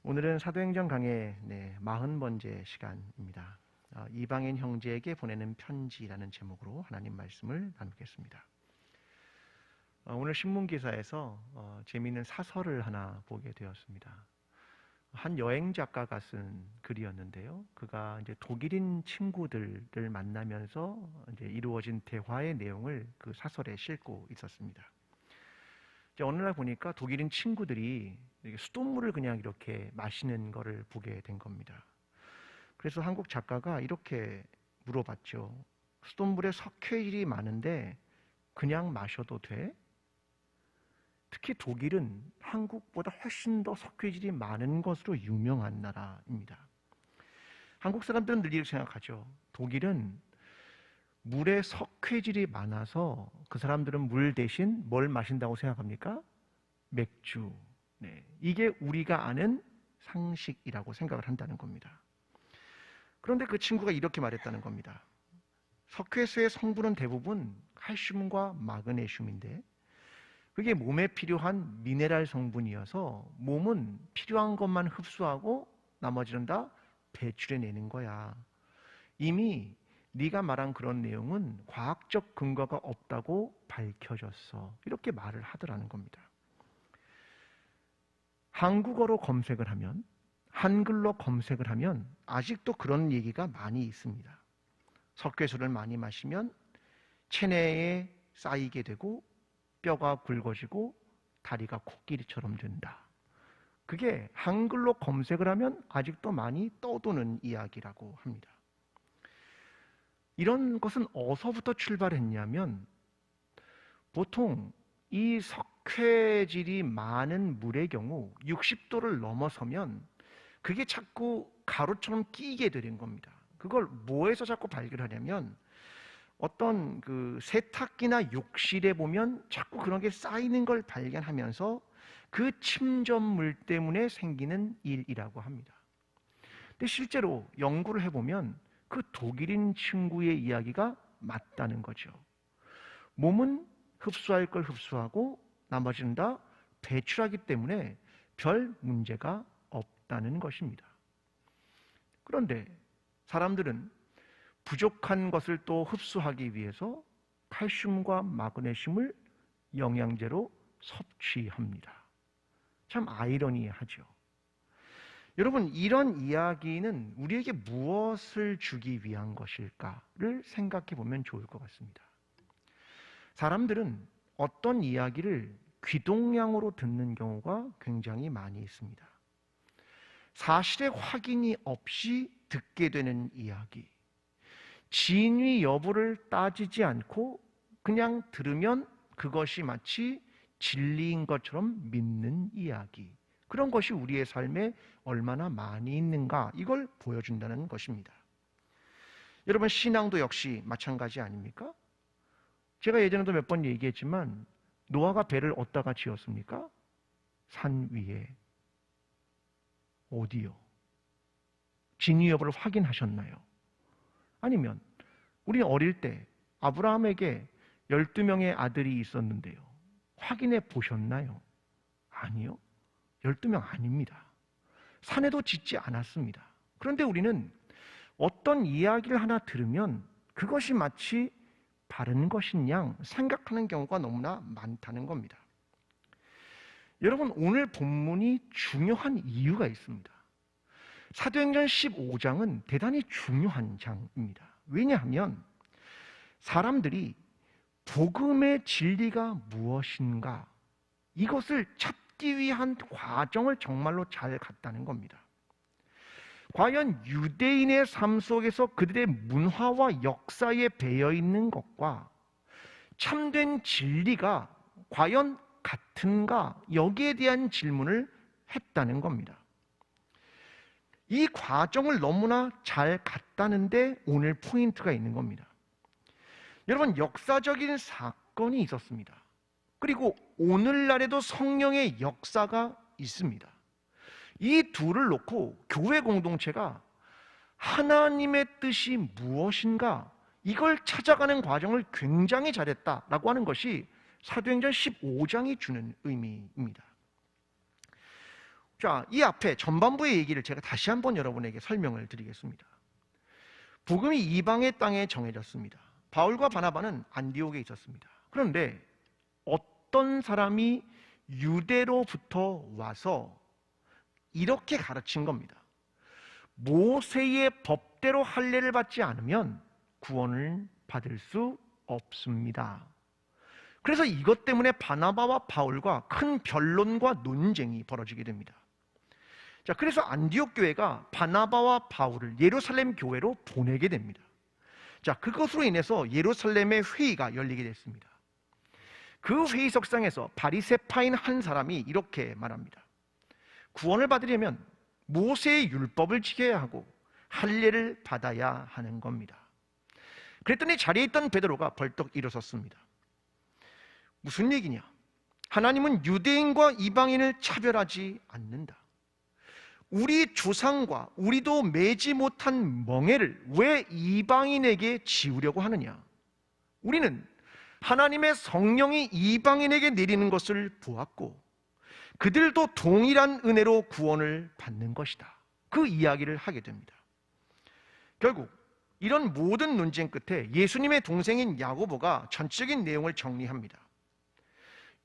오늘은 사도행전 강의 40번째 시간입니다. 이방인 형제에게 보내는 편지라는 제목으로 하나님 말씀을 나누겠습니다. 오늘 신문기사에서 재미있는 사설을 하나 보게 되었습니다. 한 여행 작가가 쓴 글이었는데요. 그가 이제 독일인 친구들을 만나면서 이제 이루어진 대화의 내용을 그 사설에 싣고 있었습니다. 어느 날 보니까 독일인 친구들이 수돗물을 그냥 이렇게 마시는 거를 보게 된 겁니다. 그래서 한국 작가가 이렇게 물어봤죠. 수돗물에 석회질이 많은데 그냥 마셔도 돼? 특히 독일은 한국보다 훨씬 더 석회질이 많은 것으로 유명한 나라입니다. 한국 사람들은 늘 이렇게 생각하죠. 독일은 물에 석회질이 많아서 그 사람들은 물 대신 뭘 마신다고 생각합니까? 맥주. 이게 우리가 아는 상식이라고 생각을 한다는 겁니다. 그런데 그 친구가 이렇게 말했다는 겁니다. 석회수의 성분은 대부분 칼슘과 마그네슘인데 그게 몸에 필요한 미네랄 성분이어서 몸은 필요한 것만 흡수하고 나머지는 다 배출해내는 거야. 이미 네가 말한 그런 내용은 과학적 근거가 없다고 밝혀졌어. 이렇게 말을 하더라는 겁니다. 한국어로 검색을 하면, 한글로 검색을 하면 아직도 그런 얘기가 많이 있습니다. 석회수를 많이 마시면 체내에 쌓이게 되고 뼈가 굵어지고 다리가 코끼리처럼 된다. 그게 한글로 검색을 하면 아직도 많이 떠도는 이야기라고 합니다. 이런 것은 어디서부터 출발했냐면 보통 이 석회질이 많은 물의 경우 60도를 넘어서면 그게 자꾸 가루처럼 끼게 되는 겁니다. 그걸 뭐에서 자꾸 발견하냐면 어떤 그 세탁기나 욕실에 보면 자꾸 그런 게 쌓이는 걸 발견하면서 그 침전물 때문에 생기는 일이라고 합니다. 근데 실제로 연구를 해보면 그 독일인 친구의 이야기가 맞다는 거죠. 몸은 흡수할 걸 흡수하고 나머지는 다 배출하기 때문에 별 문제가 없다는 것입니다. 그런데 사람들은 부족한 것을 또 흡수하기 위해서 칼슘과 마그네슘을 영양제로 섭취합니다. 참 아이러니하죠. 여러분, 이런 이야기는 우리에게 무엇을 주기 위한 것일까를 생각해 보면 좋을 것 같습니다. 사람들은 어떤 이야기를 귀동냥으로 듣는 경우가 굉장히 많이 있습니다. 사실의 확인이 없이 듣게 되는 이야기, 진위 여부를 따지지 않고 그냥 들으면 그것이 마치 진리인 것처럼 믿는 이야기, 그런 것이 우리의 삶에 얼마나 많이 있는가, 이걸 보여준다는 것입니다. 여러분, 신앙도 역시 마찬가지 아닙니까? 제가 예전에도 몇 번 얘기했지만 노아가 배를 어디다가 지었습니까? 산 위에. 어디요? 진위 여부를 확인하셨나요? 아니면 우리 어릴 때 아브라함에게 12명의 아들이 있었는데요, 확인해 보셨나요? 아니요. 12명 아닙니다. 산에도 짓지 않았습니다. 그런데 우리는 어떤 이야기를 하나 들으면 그것이 마치 바른 것인 양 생각하는 경우가 너무나 많다는 겁니다. 여러분, 오늘 본문이 중요한 이유가 있습니다. 사도행전 15장은 대단히 중요한 장입니다. 왜냐하면 사람들이 복음의 진리가 무엇인가, 이것을 찾기 위한 과정을 정말로 잘 갔다는 겁니다. 과연 유대인의 삶 속에서 그들의 문화와 역사에 배어 있는 것과 참된 진리가 과연 같은가, 여기에 대한 질문을 했다는 겁니다. 이 과정을 너무나 잘 갔다는데 오늘 포인트가 있는 겁니다. 여러분, 역사적인 사건이 있었습니다. 그리고 오늘날에도 성령의 역사가 있습니다. 이 둘을 놓고 교회 공동체가 하나님의 뜻이 무엇인가, 이걸 찾아가는 과정을 굉장히 잘했다라고 하는 것이 사도행전 15장이 주는 의미입니다. 자, 이 앞에 전반부의 얘기를 제가 다시 한번 여러분에게 설명을 드리겠습니다. 복음이 이방의 땅에 정해졌습니다. 바울과 바나바는 안디옥에 있었습니다. 그런데 어떤 사람이 유대로부터 와서 이렇게 가르친 겁니다. 모세의 법대로 할례를 받지 않으면 구원을 받을 수 없습니다. 그래서 이것 때문에 바나바와 바울과 큰 변론과 논쟁이 벌어지게 됩니다. 자, 그래서 안디옥 교회가 바나바와 바울을 예루살렘 교회로 보내게 됩니다. 자, 그것으로 인해서 예루살렘의 회의가 열리게 됐습니다. 그 회의석상에서 바리새파인 한 사람이 이렇게 말합니다. 구원을 받으려면 모세의 율법을 지켜야 하고 할례를 받아야 하는 겁니다. 그랬더니 자리에 있던 베드로가 벌떡 일어섰습니다. 무슨 얘기냐? 하나님은 유대인과 이방인을 차별하지 않는다. 우리 조상과 우리도 매지 못한 멍에를 왜 이방인에게 지우려고 하느냐? 우리는 하나님의 성령이 이방인에게 내리는 것을 보았고 그들도 동일한 은혜로 구원을 받는 것이다. 그 이야기를 하게 됩니다. 결국 이런 모든 논쟁 끝에 예수님의 동생인 야고보가 전적인 내용을 정리합니다.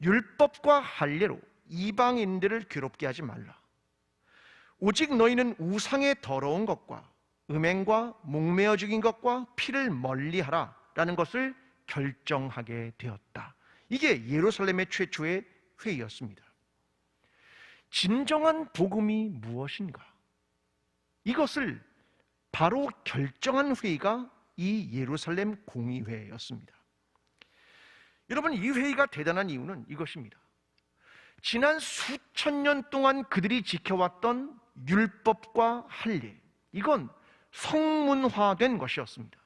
율법과 할례로 이방인들을 괴롭게 하지 말라. 오직 너희는 우상의 더러운 것과 음행과 목매어 죽인 것과 피를 멀리하라 라는 것을 결정하게 되었다. 이게 예루살렘의 최초의 회의였습니다. 진정한 복음이 무엇인가? 이것을 바로 결정한 회의가 이 예루살렘 공의회였습니다. 여러분, 이 회의가 대단한 이유는 이것입니다. 지난 수천 년 동안 그들이 지켜왔던 율법과 할례, 이건 성문화된 것이었습니다.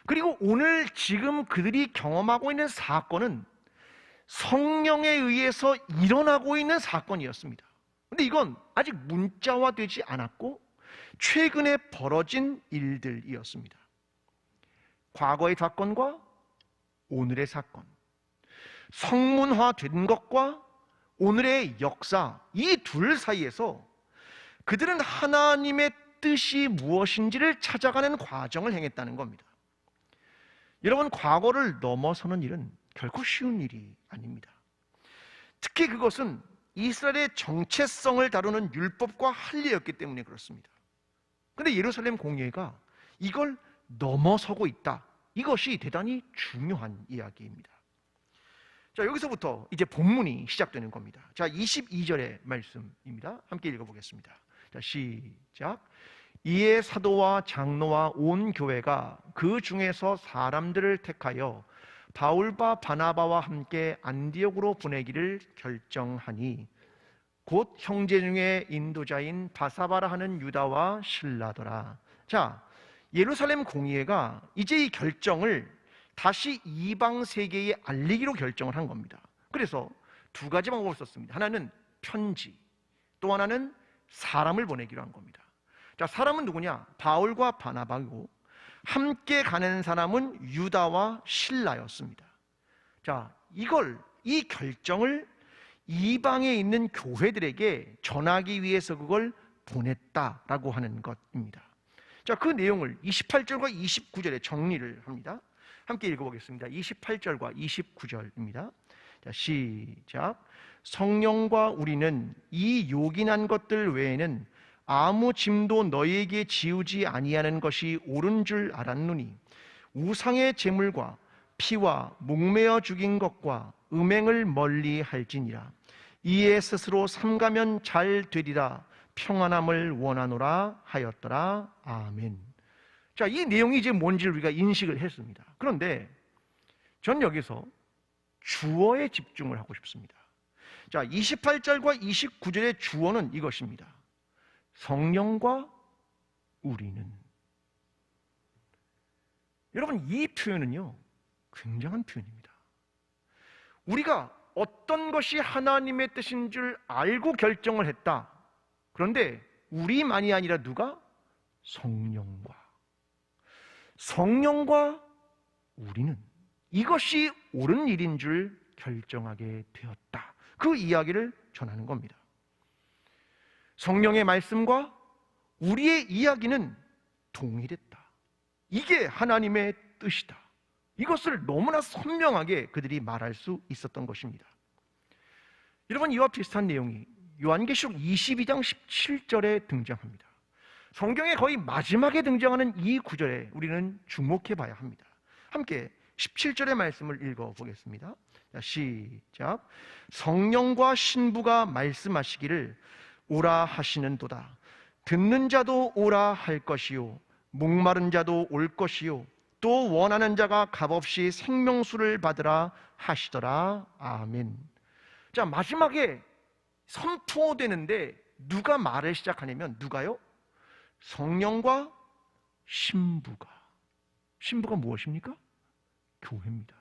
그리고 오늘 지금 그들이 경험하고 있는 사건은 성령에 의해서 일어나고 있는 사건이었습니다. 그런데 이건 아직 문자화되지 않았고 최근에 벌어진 일들이었습니다. 과거의 사건과 오늘의 사건, 성문화된 것과 오늘의 역사, 이 둘 사이에서 그들은 하나님의 뜻이 무엇인지를 찾아가는 과정을 행했다는 겁니다. 여러분, 과거를 넘어서는 일은 결코 쉬운 일이 아닙니다. 특히 그것은 이스라엘의 정체성을 다루는 율법과 할례였기 때문에 그렇습니다. 그런데 예루살렘 공회가 이걸 넘어서고 있다. 이것이 대단히 중요한 이야기입니다. 자, 여기서부터 이제 본문이 시작되는 겁니다. 자, 22절의 말씀입니다. 함께 읽어보겠습니다. 자, 시작. 이에 사도와 장로와 온 교회가 그 중에서 사람들을 택하여 바울과 바나바와 함께 안디옥으로 보내기를 결정하니 곧 형제 중에 인도자인 바사바라 하는 유다와 실라더라. 자, 예루살렘 공의회가 이제 이 결정을 다시 이방 세계에 알리기로 결정을 한 겁니다. 그래서 두 가지 방법을 썼습니다. 하나는 편지, 또 하나는 사람을 보내기로 한 겁니다. 자, 사람은 누구냐? 바울과 바나바고 함께 가는 사람은 유다와 실라였습니다. 자, 이 결정을 이방에 있는 교회들에게 전하기 위해서 그걸 보냈다라고 하는 것입니다. 자, 그 내용을 28절과 29절에 정리를 합니다. 함께 읽어보겠습니다. 28절과 29절입니다. 자, 시작. 성령과 우리는 이 요긴한 것들 외에는 아무 짐도 너희에게 지우지 아니하는 것이 옳은 줄 알았노니 우상의 제물과 피와 목매어 죽인 것과 음행을 멀리 할지니라. 이에 스스로 삼가면 잘 되리라. 평안함을 원하노라 하였더라. 아멘. 자, 이 내용이 이제 뭔지를 우리가 인식을 했습니다. 그런데 전 여기서 주어에 집중을 하고 싶습니다. 자, 28절과 29절의 주어는 이것입니다. 성령과 우리는. 여러분, 이 표현은요 굉장한 표현입니다. 우리가 어떤 것이 하나님의 뜻인 줄 알고 결정을 했다. 그런데 우리만이 아니라 누가? 성령과 우리는 이것이 옳은 일인 줄 결정하게 되었다. 그 이야기를 전하는 겁니다. 성령의 말씀과 우리의 이야기는 동일했다. 이게 하나님의 뜻이다. 이것을 너무나 선명하게 그들이 말할 수 있었던 것입니다. 여러분, 이와 비슷한 내용이 요한계시록 22장 17절에 등장합니다. 성경의 거의 마지막에 등장하는 이 구절에 우리는 주목해 봐야 합니다. 함께 17절의 말씀을 읽어보겠습니다. 시작. 성령과 신부가 말씀하시기를 오라 하시는도다. 듣는 자도 오라 할 것이요 목마른 자도 올 것이요 또 원하는 자가 값없이 생명수를 받으라 하시더라. 아멘. 자, 마지막에 선포되는데 누가 말을 시작하냐면 누가요? 성령과 신부가. 신부가 무엇입니까? 교회입니다.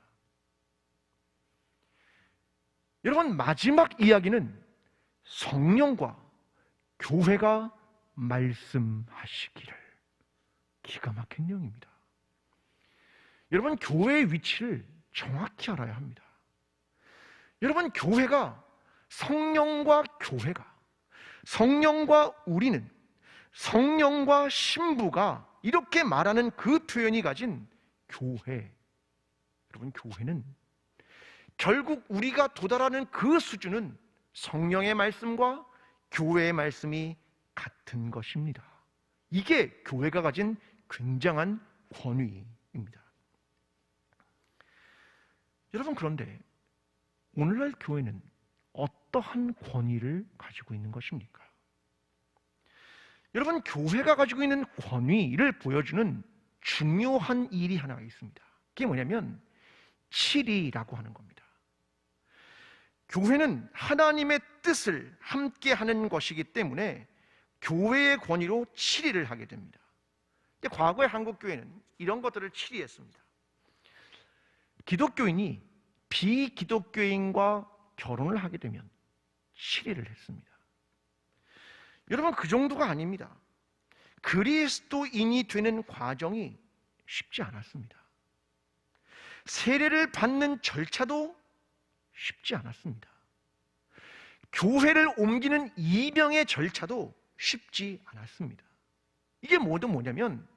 여러분, 마지막 이야기는 성령과 교회가 말씀하시기를. 기가 막힌 내용입니다. 여러분, 교회의 위치를 정확히 알아야 합니다. 여러분, 교회가, 성령과 교회가, 성령과 우리는, 성령과 신부가 이렇게 말하는 그 표현이 가진 교회. 여러분, 교회는 결국 우리가 도달하는 그 수준은 성령의 말씀과 교회의 말씀이 같은 것입니다. 이게 교회가 가진 굉장한 권위입니다. 여러분, 그런데 오늘날 교회는 어떠한 권위를 가지고 있는 것입니까? 여러분, 교회가 가지고 있는 권위를 보여주는 중요한 일이 하나가 있습니다. 그게 뭐냐면 치리라고 하는 겁니다. 교회는 하나님의 뜻을 함께 하는 것이기 때문에 교회의 권위로 치리를 하게 됩니다. 과거의 한국 교회는 이런 것들을 치리했습니다. 기독교인이 비기독교인과 결혼을 하게 되면 치리를 했습니다. 여러분, 그 정도가 아닙니다. 그리스도인이 되는 과정이 쉽지 않았습니다. 세례를 받는 절차도 쉽지 않았습니다. 교회를 옮기는 이명의 절차도 쉽지 않았습니다. 이게 모두 뭐냐면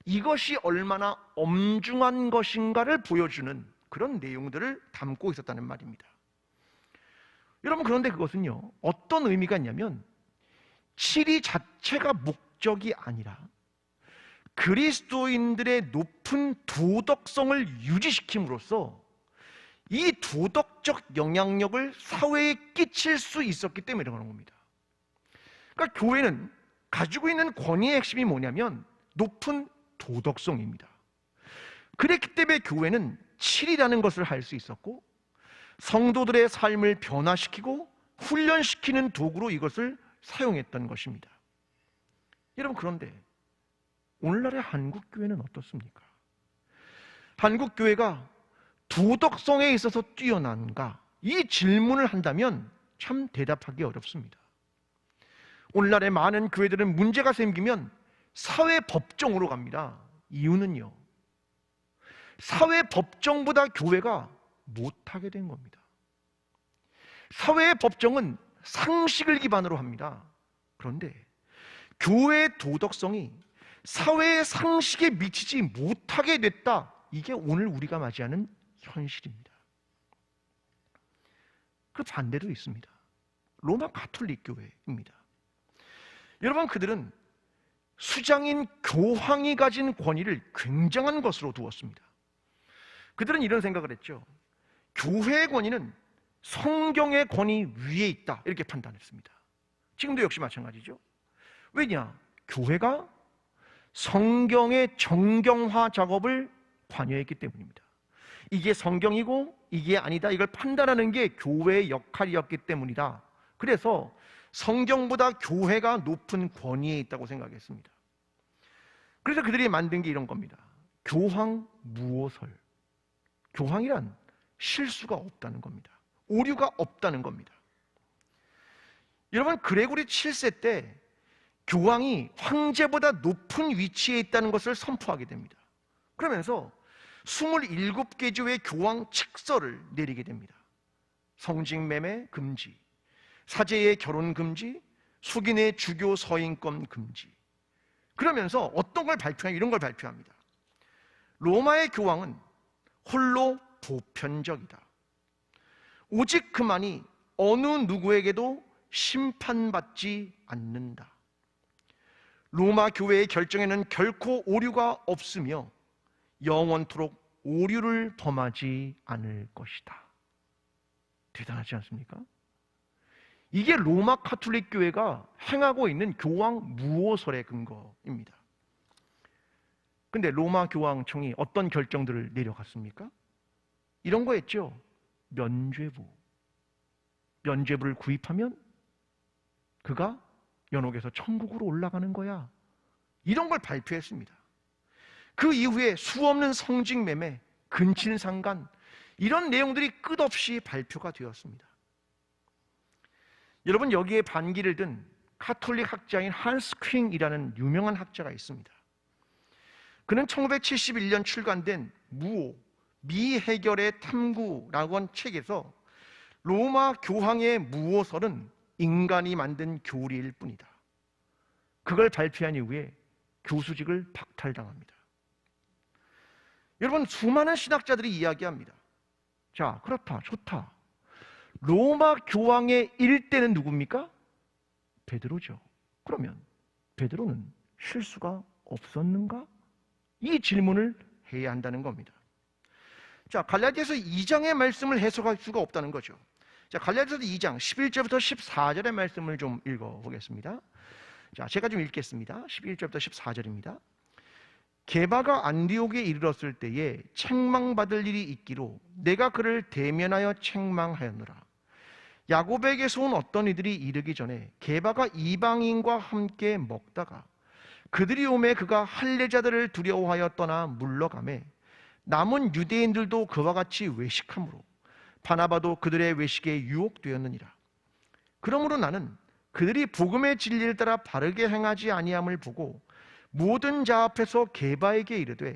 이것이 얼마나 엄중한 것인가를 보여주는 그런 내용들을 담고 있었다는 말입니다. 여러분, 그런데 그것은요, 어떤 의미가 있냐면 치리 자체가 목적이 아니라 그리스도인들의 높은 도덕성을 유지시킴으로써 이 도덕적 영향력을 사회에 끼칠 수 있었기 때문에 그런 겁니다. 그러니까 교회는 가지고 있는 권위의 핵심이 뭐냐면 높은 도덕성입니다. 그랬기 때문에 교회는 치리라는 것을 할 수 있었고 성도들의 삶을 변화시키고 훈련시키는 도구로 이것을 사용했던 것입니다. 여러분, 그런데 오늘날의 한국교회는 어떻습니까? 한국교회가 도덕성에 있어서 뛰어난가? 이 질문을 한다면 참 대답하기 어렵습니다. 오늘날의 많은 교회들은 문제가 생기면 사회법정으로 갑니다. 이유는요, 사회법정보다 교회가 못하게 된 겁니다. 사회법정은 상식을 기반으로 합니다. 그런데 교회의 도덕성이 사회의 상식에 미치지 못하게 됐다. 이게 오늘 우리가 맞이하는 현실입니다. 그 반대도 있습니다. 로마 가톨릭 교회입니다. 여러분, 그들은 수장인 교황이 가진 권위를 굉장한 것으로 두었습니다. 그들은 이런 생각을 했죠. 교회의 권위는 성경의 권위 위에 있다, 이렇게 판단했습니다. 지금도 역시 마찬가지죠. 왜냐? 교회가 성경의 정경화 작업을 관여했기 때문입니다. 이게 성경이고 이게 아니다, 이걸 판단하는 게 교회의 역할이었기 때문이다. 그래서 성경보다 교회가 높은 권위에 있다고 생각했습니다. 그래서 그들이 만든 게 이런 겁니다. 교황 무오설. 교황이란 실수가 없다는 겁니다. 오류가 없다는 겁니다. 여러분, 그레고리 7세 때 교황이 황제보다 높은 위치에 있다는 것을 선포하게 됩니다. 그러면서 27개 조의 교황 칙서를 내리게 됩니다. 성직매매 금지, 사제의 결혼 금지, 숙인의 주교 서인권 금지. 그러면서 어떤 걸 발표하냐, 이런 걸 발표합니다. 로마의 교황은 홀로 보편적이다. 오직 그만이 어느 누구에게도 심판받지 않는다. 로마 교회의 결정에는 결코 오류가 없으며 영원토록 오류를 범하지 않을 것이다. 대단하지 않습니까? 이게 로마 가톨릭 교회가 행하고 있는 교황 무오설의 근거입니다. 근데 로마 교황청이 어떤 결정들을 내려갔습니까? 이런 거 했죠. 면죄부. 면죄부를 구입하면 그가 연옥에서 천국으로 올라가는 거야. 이런 걸 발표했습니다. 그 이후에 수없는 성직매매, 근친상간, 이런 내용들이 끝없이 발표가 되었습니다. 여러분, 여기에 반기를 든 가톨릭 학자인 한스 퀸이라는 유명한 학자가 있습니다. 그는 1971년 출간된 무오, 미해결의 탐구라고 한 책에서 로마 교황의 무오설은 인간이 만든 교리일 뿐이다. 그걸 발표한 이후에 교수직을 박탈당합니다. 여러분, 수많은 신학자들이 이야기합니다. 자, 그렇다, 좋다. 로마 교황의 일대는 누굽니까? 베드로죠. 그러면 베드로는 실수가 없었는가? 이 질문을 해야 한다는 겁니다. 자, 갈라디아서 2장의 말씀을 해석할 수가 없다는 거죠. 자, 갈라디아서 2장 11절부터 14절의 말씀을 좀 읽어보겠습니다. 자, 제가 좀 읽겠습니다. 11절부터 14절입니다. 게바가 안디옥에 이르렀을 때에 책망받을 일이 있기로 내가 그를 대면하여 책망하였노라. 야곱에게서 온 어떤 이들이 이르기 전에 게바가 이방인과 함께 먹다가 그들이 오매 그가 할례자들을 두려워하여 떠나 물러가매 남은 유대인들도 그와 같이 외식함으로 바나바도 그들의 외식에 유혹되었느니라. 그러므로 나는 그들이 복음의 진리를 따라 바르게 행하지 아니함을 보고 모든 자 앞에서 게바에게 이르되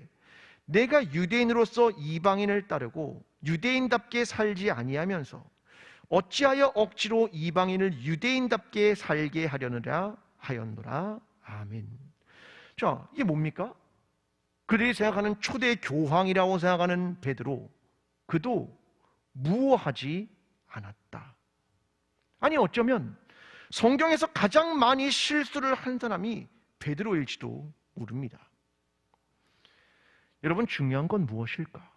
내가 유대인으로서 이방인을 따르고 유대인답게 살지 아니하면서 어찌하여 억지로 이방인을 유대인답게 살게 하려느냐 하였노라. 아멘. 자, 이게 뭡니까? 그들이 생각하는 초대 교황이라고 생각하는 베드로, 그도 무오하지 않았다. 아니, 어쩌면 성경에서 가장 많이 실수를 한 사람이 베드로일지도 모릅니다. 여러분, 중요한 건 무엇일까?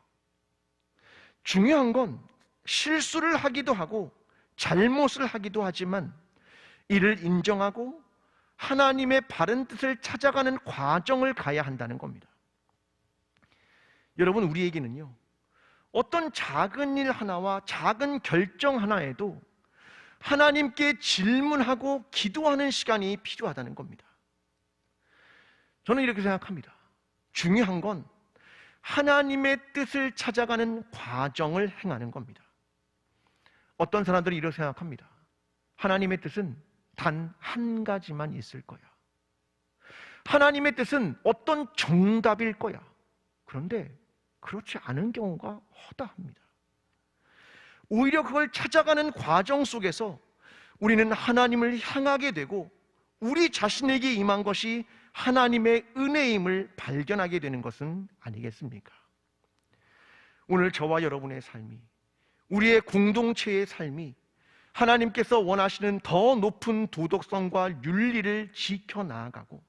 중요한 건 실수를 하기도 하고 잘못을 하기도 하지만 이를 인정하고 하나님의 바른 뜻을 찾아가는 과정을 가야 한다는 겁니다. 여러분, 우리에게는요, 어떤 작은 일 하나와 작은 결정 하나에도 하나님께 질문하고 기도하는 시간이 필요하다는 겁니다. 저는 이렇게 생각합니다. 중요한 건 하나님의 뜻을 찾아가는 과정을 행하는 겁니다. 어떤 사람들이 이렇게 생각합니다. 하나님의 뜻은 단 한 가지만 있을 거야. 하나님의 뜻은 어떤 정답일 거야. 그런데 그렇지 않은 경우가 허다합니다. 오히려 그걸 찾아가는 과정 속에서 우리는 하나님을 향하게 되고 우리 자신에게 임한 것이 하나님의 은혜임을 발견하게 되는 것은 아니겠습니까? 오늘 저와 여러분의 삶이, 우리의 공동체의 삶이 하나님께서 원하시는 더 높은 도덕성과 윤리를 지켜나가고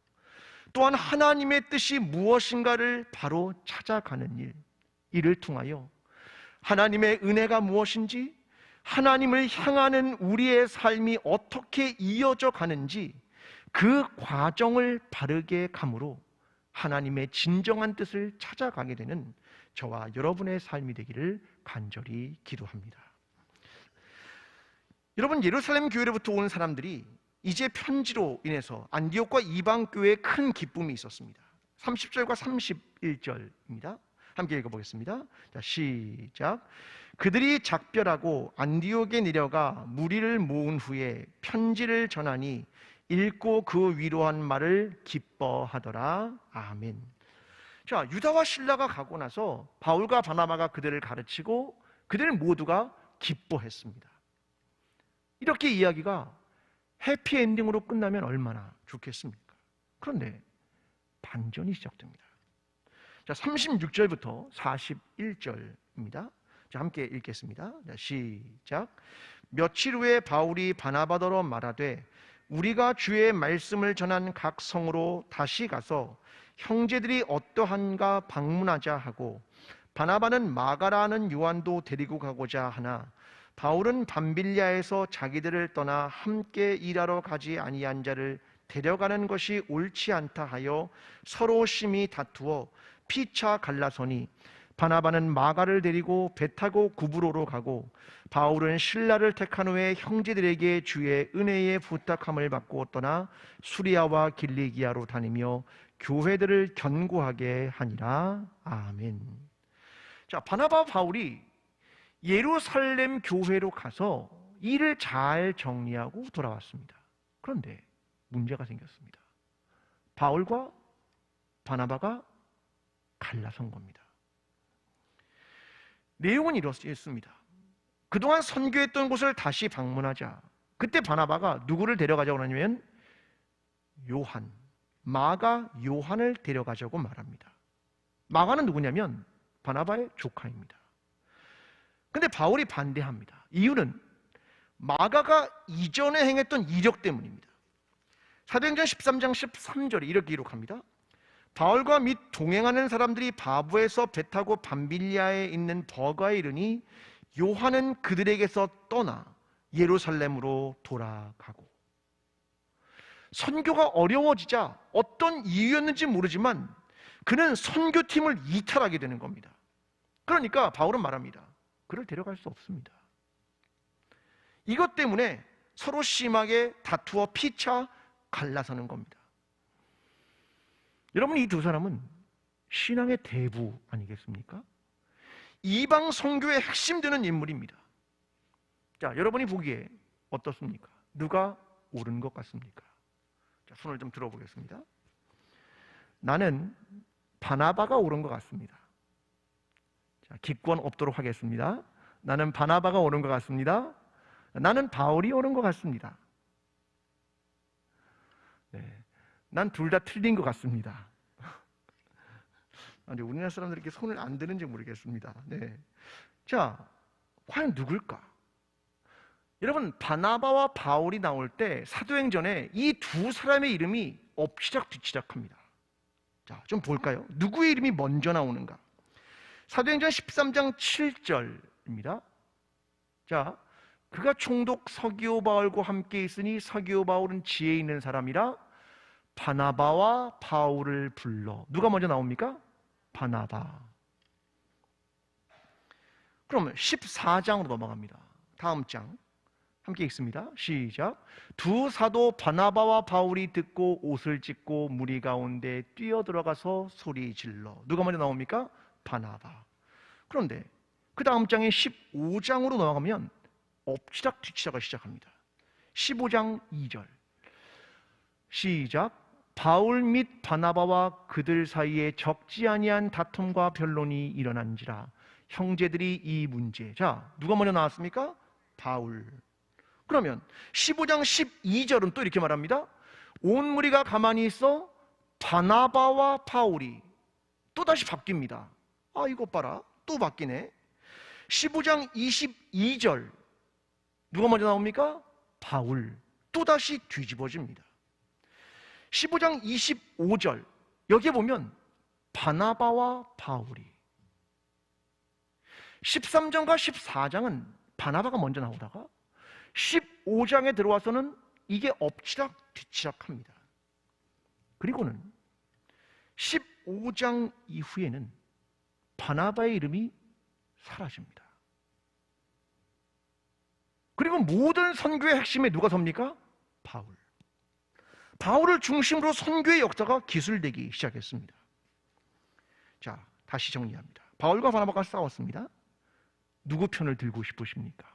또한 하나님의 뜻이 무엇인가를 바로 찾아가는 일, 이를 통하여 하나님의 은혜가 무엇인지, 하나님을 향하는 우리의 삶이 어떻게 이어져 가는지 그 과정을 바르게 감으로 하나님의 진정한 뜻을 찾아가게 되는 저와 여러분의 삶이 되기를 간절히 기도합니다. 여러분, 예루살렘 교회로부터 온 사람들이 이제 편지로 인해서 안디옥과 이방 교회에 큰 기쁨이 있었습니다. 30절과 31절입니다. 함께 읽어보겠습니다. 자, 시작. 그들이 작별하고 안디옥에 내려가 무리를 모은 후에 편지를 전하니 읽고 그 위로한 말을 기뻐하더라. 아멘. 자, 유다와 실라가 가고 나서 바울과 바나바가 그들을 가르치고 그들 모두가 기뻐했습니다. 이렇게 이야기가 해피엔딩으로 끝나면 얼마나 좋겠습니까? 그런데 반전이 시작됩니다. 자, 36절부터 41절입니다. 자, 함께 읽겠습니다. 자, 시작. 며칠 후에 바울이 바나바더러 말하되 우리가 주의 말씀을 전한 각 성으로 다시 가서 형제들이 어떠한가 방문하자 하고 바나바는 마가라는 요한도 데리고 가고자 하나 바울은 밤빌리아에서 자기들을 떠나 함께 일하러 가지 아니한 자를 데려가는 것이 옳지 않다 하여 서로 심히 다투어 피차 갈라서니 바나바는 마가를 데리고 배 타고 구브로로 가고 바울은 신라를 택한 후에 형제들에게 주의 은혜의 부탁함을 받고 떠나 수리아와 길리기아로 다니며 교회들을 견고하게 하니라. 아멘. 자, 바나바와 바울이 예루살렘 교회로 가서 일을 잘 정리하고 돌아왔습니다. 그런데 문제가 생겼습니다. 바울과 바나바가 갈라선 겁니다. 내용은 이렇습니다. 그동안 선교했던 곳을 다시 방문하자. 그때 바나바가 누구를 데려가자고 하냐면 요한, 마가 요한을 데려가자고 말합니다. 마가는 누구냐면 바나바의 조카입니다. 근데 바울이 반대합니다. 이유는 마가가 이전에 행했던 이력 때문입니다. 사도행전 13장 13절에 이렇게 기록합니다. 바울과 및 동행하는 사람들이 바부에서 배 타고 밤빌리아에 있는 버가에 이르니 요한은 그들에게서 떠나 예루살렘으로 돌아가고, 선교가 어려워지자 어떤 이유였는지 모르지만 그는 선교팀을 이탈하게 되는 겁니다. 그러니까 바울은 말합니다. 그를 데려갈 수 없습니다. 이것 때문에 서로 심하게 다투어 피차 갈라서는 겁니다. 여러분, 이 두 사람은 신앙의 대부 아니겠습니까? 이방 선교의 핵심 되는 인물입니다. 자, 여러분이 보기에 어떻습니까? 누가 옳은 것 같습니까? 자, 손을 좀 들어보겠습니다. 나는 바나바가 옳은 것 같습니다. 자, 기권 없도록 하겠습니다. 나는 바나바가 옳은 것 같습니다. 나는 바울이 옳은 것 같습니다. 네, 난 둘 다 틀린 것 같습니다. 아니, 우리나라 사람들이 이렇게 손을 안 드는지 모르겠습니다. 네. 자, 과연 누굴까? 여러분, 바나바와 바울이 나올 때 사도행전에 이 두 사람의 이름이 엎치락뒤치락합니다. 자, 좀 볼까요? 누구의 이름이 먼저 나오는가? 사도행전 13장 7절입니다. 자, 그가 총독 서기오 바울과 함께 있으니 서기오 바울은 지혜 있는 사람이라 바나바와 바울을 불러. 누가 먼저 나옵니까? 바나바. 그러면 14장으로 넘어갑니다. 다음 장 함께 읽습니다. 시작. 두 사도 바나바와 바울이 듣고 옷을 찢고 무리 가운데 뛰어들어가서 소리 질러. 누가 먼저 나옵니까? 바나바. 그런데 그 다음 장에 15장으로 넘어가면 엎치락 뒤치락을 시작합니다. 15장 2절 시작. 바울 및 바나바와 그들 사이에 적지 아니한 다툼과 변론이 일어난지라 형제들이 이 문제. 자, 누가 먼저 나왔습니까? 바울. 그러면 15장 12절은 또 이렇게 말합니다. 온 무리가 가만히 있어 바나바와 바울이 또다시 바뀝니다. 아, 이거 봐라, 또 바뀌네. 15장 22절 누가 먼저 나옵니까? 바울. 또다시 뒤집어집니다. 15장 25절 여기에 보면 바나바와 바울이. 13장과 14장은 바나바가 먼저 나오다가 15장에 들어와서는 이게 엎치락 뒤치락합니다. 그리고는 15장 이후에는 바나바의 이름이 사라집니다. 그리고 모든 선교의 핵심에 누가 섭니까? 바울. 바울을 중심으로 선교의 역사가 기술되기 시작했습니다. 자, 다시 정리합니다. 바울과 바나바가 싸웠습니다. 누구 편을 들고 싶으십니까?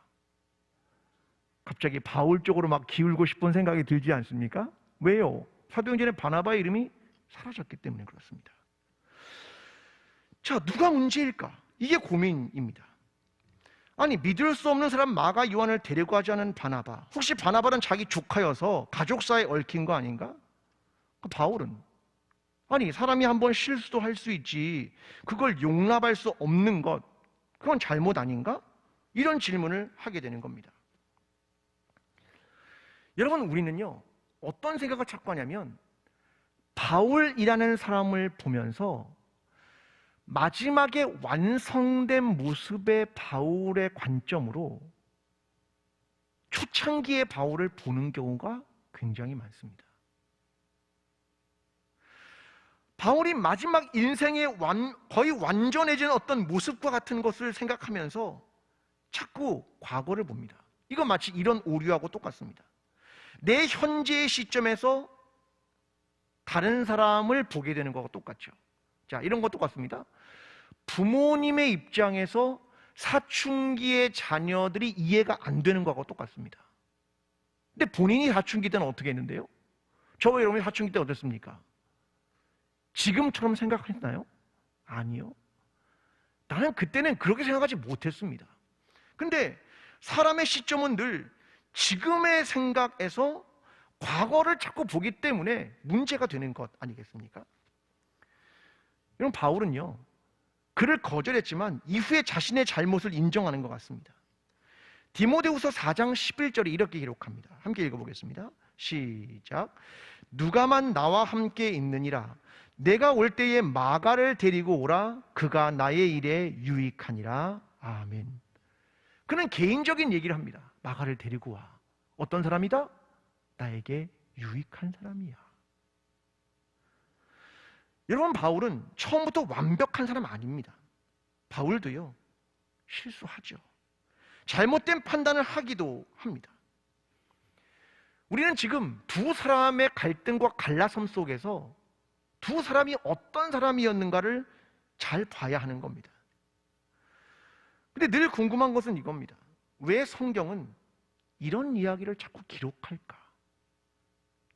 갑자기 바울 쪽으로 막 기울고 싶은 생각이 들지 않습니까? 왜요? 사도행전에 바나바의 이름이 사라졌기 때문에 그렇습니다. 자, 누가 문제일까? 이게 고민입니다. 아니, 믿을 수 없는 사람 마가 요한을 데리고 가지 않은 바나바, 혹시 바나바는 자기 조카여서 가족사에 얽힌 거 아닌가? 바울은 아니, 사람이 한번 실수도 할 수 있지, 그걸 용납할 수 없는 것, 그건 잘못 아닌가? 이런 질문을 하게 되는 겁니다. 여러분, 우리는요 어떤 생각을 자꾸 하냐면, 바울이라는 사람을 보면서 마지막에 완성된 모습의 바울의 관점으로 초창기의 바울을 보는 경우가 굉장히 많습니다. 바울이 마지막 인생의 거의 완전해진 어떤 모습과 같은 것을 생각하면서 자꾸 과거를 봅니다. 이건 마치 이런 오류하고 똑같습니다. 내 현재의 시점에서 다른 사람을 보게 되는 것과 똑같죠. 자, 이런 거 똑같습니다. 부모님의 입장에서 사춘기의 자녀들이 이해가 안 되는 것과 똑같습니다. 근데 본인이 사춘기 때는 어떻게 했는데요? 저와 여러분이 사춘기 때 어땠습니까? 지금처럼 생각했나요? 아니요. 나는 그때는 그렇게 생각하지 못했습니다. 근데 사람의 시점은 늘 지금의 생각에서 과거를 자꾸 보기 때문에 문제가 되는 것 아니겠습니까? 여러분, 바울은요 그를 거절했지만 이후에 자신의 잘못을 인정하는 것 같습니다. 디모데후서 4장 11절에 이렇게 기록합니다. 함께 읽어보겠습니다. 시작. 누가만 나와 함께 있느니라. 내가 올 때에 마가를 데리고 오라. 그가 나의 일에 유익하니라. 아멘. 그는 개인적인 얘기를 합니다. 마가를 데리고 와. 어떤 사람이다? 나에게 유익한 사람이야. 여러분, 바울은 처음부터 완벽한 사람 아닙니다. 바울도요 실수하죠. 잘못된 판단을 하기도 합니다. 우리는 지금 두 사람의 갈등과 갈라섬 속에서 두 사람이 어떤 사람이었는가를 잘 봐야 하는 겁니다. 근데 늘 궁금한 것은 이겁니다. 왜 성경은 이런 이야기를 자꾸 기록할까?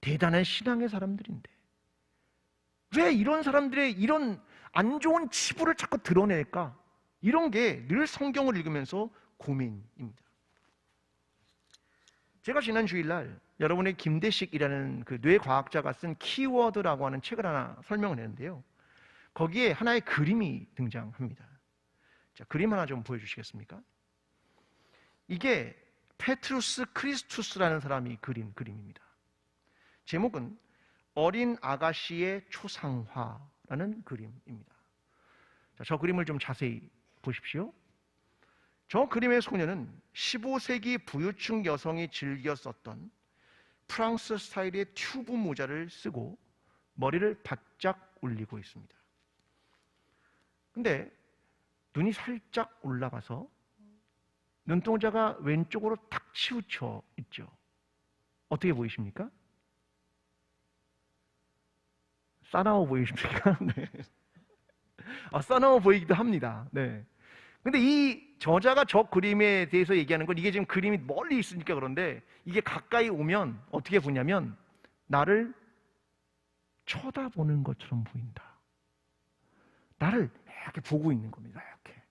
대단한 신앙의 사람들인데 왜 이런 사람들의 이런 안 좋은 치부를 자꾸 드러낼까? 이런 게 늘 성경을 읽으면서 고민입니다. 제가 지난 주일날 여러분의 김대식이라는 그 뇌과학자가 쓴 키워드라고 하는 책을 하나 설명을 했는데요, 거기에 하나의 그림이 등장합니다. 자, 그림 하나 좀 보여주시겠습니까? 이게 페트루스 크리스투스라는 사람이 그린 그림입니다. 제목은 어린 아가씨의 초상화라는 그림입니다. 자, 저 그림을 좀 자세히 보십시오. 저 그림의 소녀는 15세기 부유층 여성이 즐겨 썼던 프랑스 스타일의 튜브 모자를 쓰고 머리를 바짝 올리고 있습니다. 근데 눈이 살짝 올라가서 눈동자가 왼쪽으로 탁 치우쳐 있죠. 어떻게 보이십니까? 싸나워 보이십니까? 네. 싸나워 보이기도 합니다. 네. 근데 이 저자가 저 그림에 대해서 얘기하는 건, 이게 지금 그림이 멀리 있으니까 그런데 이게 가까이 오면 어떻게 보냐면 나를 쳐다보는 것처럼 보인다. 나를 이렇게 보고 있는 겁니다. 이렇게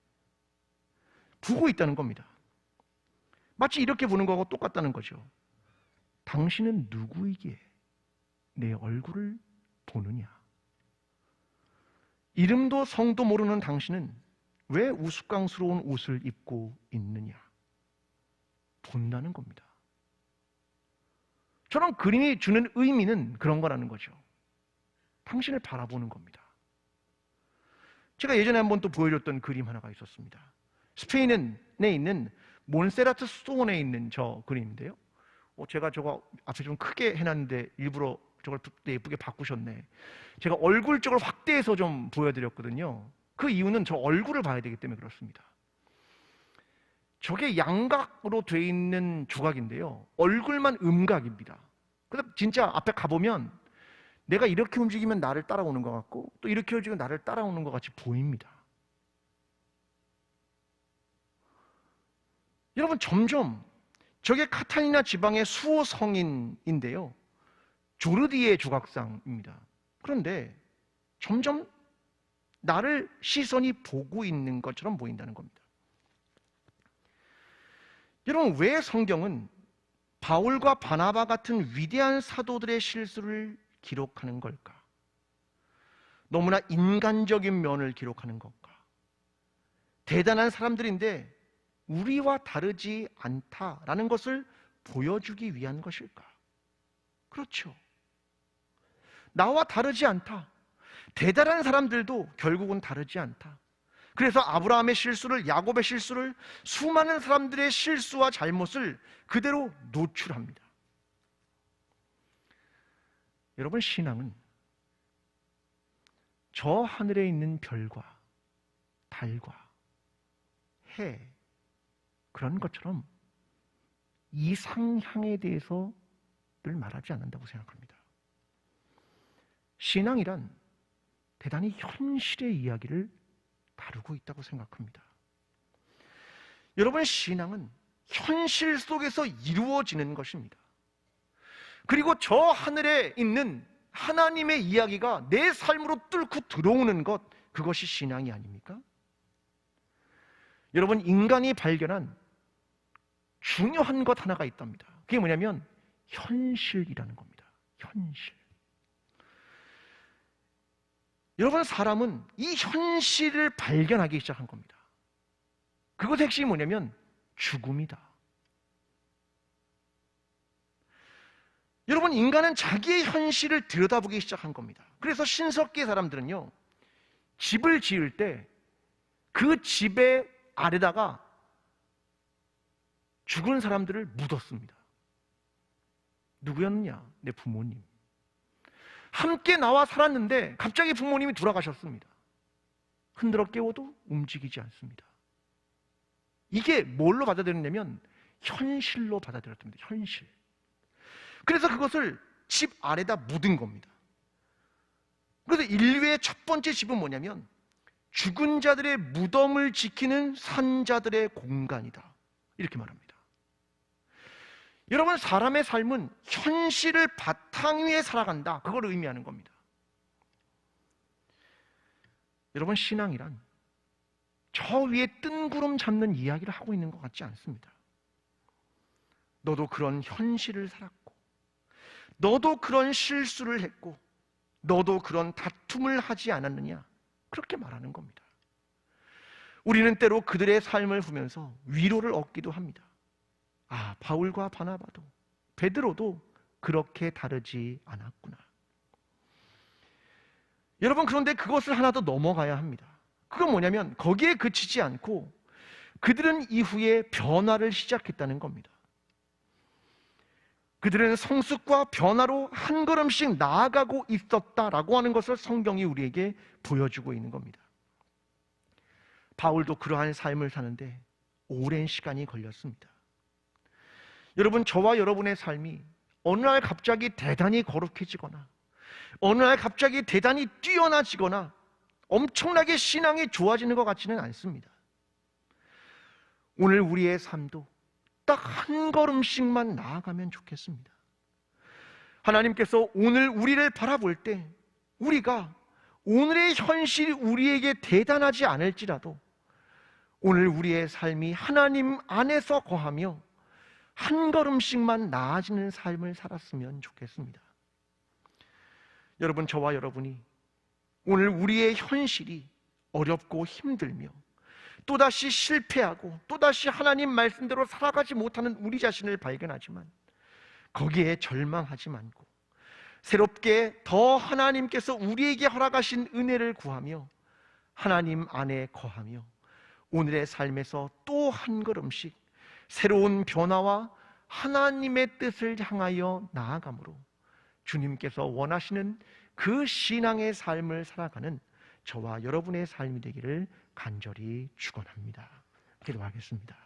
보고 있다는 겁니다. 마치 이렇게 보는 거하고 똑같다는 거죠. 당신은 누구이기에 내 얼굴을 보느냐? 이름도 성도 모르는 당신은 왜 우스꽝스러운 옷을 입고 있느냐? 본다는 겁니다. 저런 그림이 주는 의미는 그런 거라는 거죠. 당신을 바라보는 겁니다. 제가 예전에 한번 또 보여줬던 그림 하나가 있었습니다. 스페인에 있는 몬세라트 수도원에 있는 저 그림인데요, 제가 저거 앞에 좀 크게 해놨는데 일부러 저걸 예쁘게 바꾸셨네. 제가 얼굴 쪽을 확대해서 좀 보여드렸거든요. 그 이유는 저 얼굴을 봐야 되기 때문에 그렇습니다. 저게 양각으로 돼 있는 조각인데요, 얼굴만 음각입니다. 그래서 진짜 앞에 가보면 내가 이렇게 움직이면 나를 따라오는 것 같고 또 이렇게 움직이면 나를 따라오는 것 같이 보입니다. 여러분, 점점 저게 카탈리나 지방의 수호 성인인데요, 조르디의 조각상입니다. 그런데 점점 나를 시선이 보고 있는 것처럼 보인다는 겁니다. 여러분, 왜 성경은 바울과 바나바 같은 위대한 사도들의 실수를 기록하는 걸까? 너무나 인간적인 면을 기록하는 걸까? 대단한 사람들인데 우리와 다르지 않다라는 것을 보여주기 위한 것일까? 그렇죠. 나와 다르지 않다. 대단한 사람들도 결국은 다르지 않다. 그래서 아브라함의 실수를, 야곱의 실수를, 수많은 사람들의 실수와 잘못을 그대로 노출합니다. 여러분, 신앙은 저 하늘에 있는 별과 달과 해, 그런 것처럼 이상향에 대해서 늘 말하지 않는다고 생각합니다. 신앙이란 대단히 현실의 이야기를 다루고 있다고 생각합니다. 여러분, 신앙은 현실 속에서 이루어지는 것입니다. 그리고 저 하늘에 있는 하나님의 이야기가 내 삶으로 뚫고 들어오는 것, 그것이 신앙이 아닙니까? 여러분, 인간이 발견한 중요한 것 하나가 있답니다. 그게 뭐냐면 현실이라는 겁니다. 현실. 여러분, 사람은 이 현실을 발견하기 시작한 겁니다. 그것의 핵심이 뭐냐면 죽음이다. 여러분, 인간은 자기의 현실을 들여다보기 시작한 겁니다. 그래서 신석기의 사람들은요, 집을 지을 때 그 집의 아래다가 죽은 사람들을 묻었습니다. 누구였느냐? 내 부모님. 함께 나와 살았는데 갑자기 부모님이 돌아가셨습니다. 흔들어 깨워도 움직이지 않습니다. 이게 뭘로 받아들였냐면 현실로 받아들였답니다. 현실. 그래서 그것을 집 아래다 묻은 겁니다. 그래서 인류의 첫 번째 집은 뭐냐면 죽은 자들의 무덤을 지키는 산자들의 공간이다, 이렇게 말합니다. 여러분, 사람의 삶은 현실을 바탕 위에 살아간다, 그걸 의미하는 겁니다. 여러분, 신앙이란 저 위에 뜬구름 잡는 이야기를 하고 있는 것 같지 않습니다. 너도 그런 현실을 살았고, 너도 그런 실수를 했고, 너도 그런 다툼을 하지 않았느냐, 그렇게 말하는 겁니다. 우리는 때로 그들의 삶을 보면서 위로를 얻기도 합니다. 아, 바울과 바나바도, 베드로도 그렇게 다르지 않았구나. 여러분, 그런데 그것을 하나 더 넘어가야 합니다. 그건 뭐냐면 거기에 그치지 않고 그들은 이후에 변화를 시작했다는 겁니다. 그들은 성숙과 변화로 한 걸음씩 나아가고 있었다라고 하는 것을 성경이 우리에게 보여주고 있는 겁니다. 바울도 그러한 삶을 사는데 오랜 시간이 걸렸습니다. 여러분, 저와 여러분의 삶이 어느 날 갑자기 대단히 거룩해지거나 어느 날 갑자기 대단히 뛰어나지거나 엄청나게 신앙이 좋아지는 것 같지는 않습니다. 오늘 우리의 삶도 딱 한 걸음씩만 나아가면 좋겠습니다. 하나님께서 오늘 우리를 바라볼 때 우리가 오늘의 현실이 우리에게 대단하지 않을지라도 오늘 우리의 삶이 하나님 안에서 거하며 한 걸음씩만 나아지는 삶을 살았으면 좋겠습니다. 여러분, 저와 여러분이 오늘 우리의 현실이 어렵고 힘들며 또다시 실패하고 또다시 하나님 말씀대로 살아가지 못하는 우리 자신을 발견하지만 거기에 절망하지 말고 새롭게 더 하나님께서 우리에게 허락하신 은혜를 구하며 하나님 안에 거하며 오늘의 삶에서 또 한 걸음씩 새로운 변화와 하나님의 뜻을 향하여 나아가므로 주님께서 원하시는 그 신앙의 삶을 살아가는 저와 여러분의 삶이 되기를 간절히 축원합니다. 기도하겠습니다.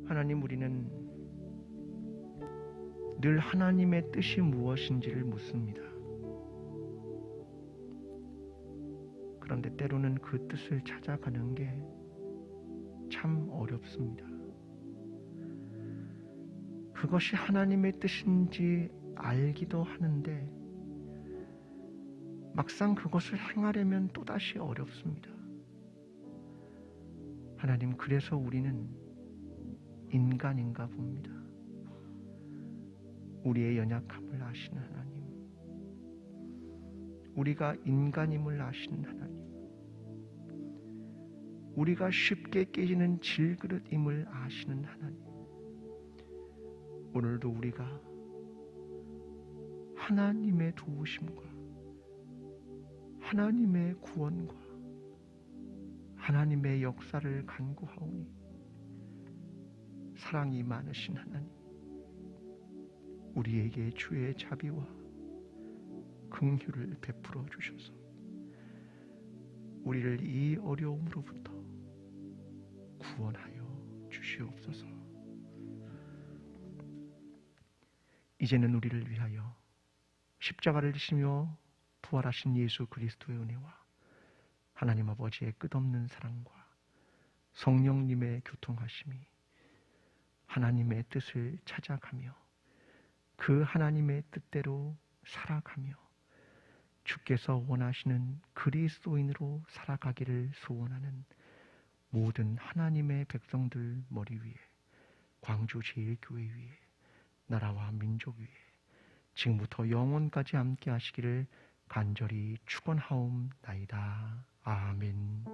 하나님, 우리는 늘 하나님의 뜻이 무엇인지를 묻습니다. 그런데 때로는 그 뜻을 찾아가는 게 참 어렵습니다. 그것이 하나님의 뜻인지 알기도 하는데 막상 그것을 행하려면 또다시 어렵습니다. 하나님, 그래서 우리는 인간인가 봅니다. 우리의 연약함을 아시는 하나님, 우리가 인간임을 아시는 하나님, 우리가 쉽게 깨지는 질그릇임을 아시는 하나님, 오늘도 우리가 하나님의 도우심과 하나님의 구원과 하나님의 역사를 간구하오니 사랑이 많으신 하나님, 우리에게 주의 자비와 긍휼을 베풀어 주셔서 우리를 이 어려움으로부터 구원하여 주시옵소서. 이제는 우리를 위하여 십자가를 지시며 부활하신 예수 그리스도의 은혜와 하나님 아버지의 끝없는 사랑과 성령님의 교통하심이 하나님의 뜻을 찾아가며 그 하나님의 뜻대로 살아가며 주께서 원하시는 그리스도인으로 살아가기를 소원하는 모든 하나님의 백성들 머리 위에, 광주 제1교회 위에, 나라와 민족 위에 지금부터 영원까지 함께 하시기를 간절히 축원하옵나이다. 아멘.